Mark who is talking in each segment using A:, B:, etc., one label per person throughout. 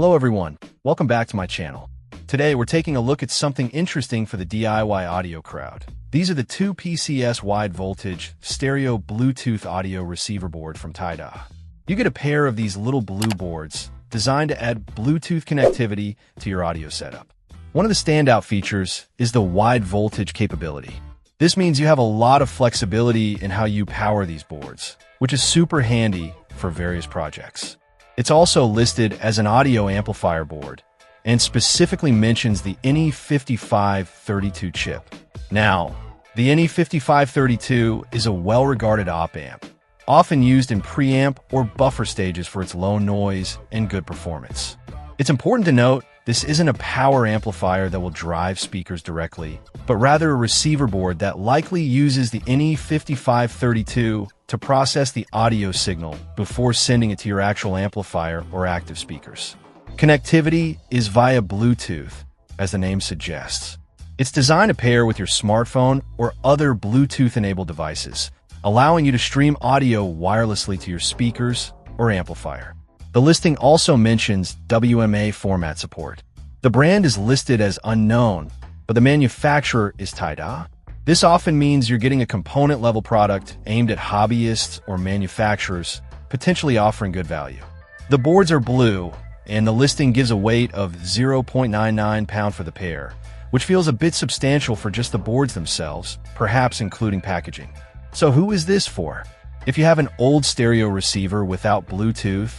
A: Hello everyone, welcome back to my channel. Today we're taking a look at something interesting for the DIY audio crowd. These are the two PCS wide voltage stereo Bluetooth audio receiver board from Taida. You get a pair of these little blue boards designed to add Bluetooth connectivity to your audio setup. One of the standout features is the wide voltage capability. This means you have a lot of flexibility in how you power these boards, which is super handy for various projects. It's also listed as an audio amplifier board and specifically mentions the NE5532 chip. Now, the NE5532 is a well-regarded op-amp, often used in preamp or buffer stages for its low noise and good performance. It's important to note this isn't a power amplifier that will drive speakers directly, but rather a receiver board that likely uses the NE5532 to process the audio signal before sending it to your actual amplifier or active speakers. Connectivity is via Bluetooth, as the name suggests. It's designed to pair with your smartphone or other Bluetooth-enabled devices, allowing you to stream audio wirelessly to your speakers or amplifier. The listing also mentions WMA format support. The brand is listed as unknown, but the manufacturer is Taida. This often means you're getting a component-level product aimed at hobbyists or manufacturers, potentially offering good value. The boards are blue, and the listing gives a weight of 0.99 pound for the pair, which feels a bit substantial for just the boards themselves, perhaps including packaging. So who is this for? If you have an old stereo receiver without Bluetooth,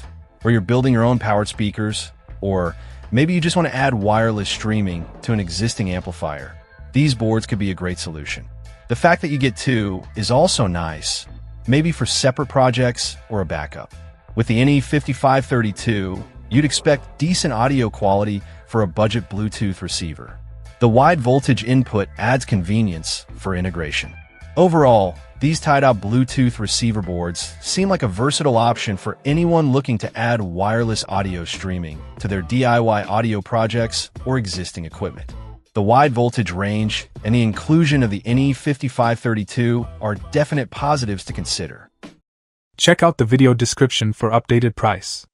A: or you're building your own powered speakers, or maybe you just want to add wireless streaming to an existing amplifier, these boards could be a great solution. The fact that you get two is also nice, maybe for separate projects or a backup. With the NE5532, you'd expect decent audio quality for a budget Bluetooth receiver. The wide voltage input adds convenience for integration. Overall, these Taida Bluetooth receiver boards seem like a versatile option for anyone looking to add wireless audio streaming to their DIY audio projects or existing equipment. The wide voltage range and the inclusion of the NE5532 are definite positives to consider.
B: Check out the video description for updated price.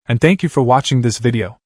B: And thank you for watching this video.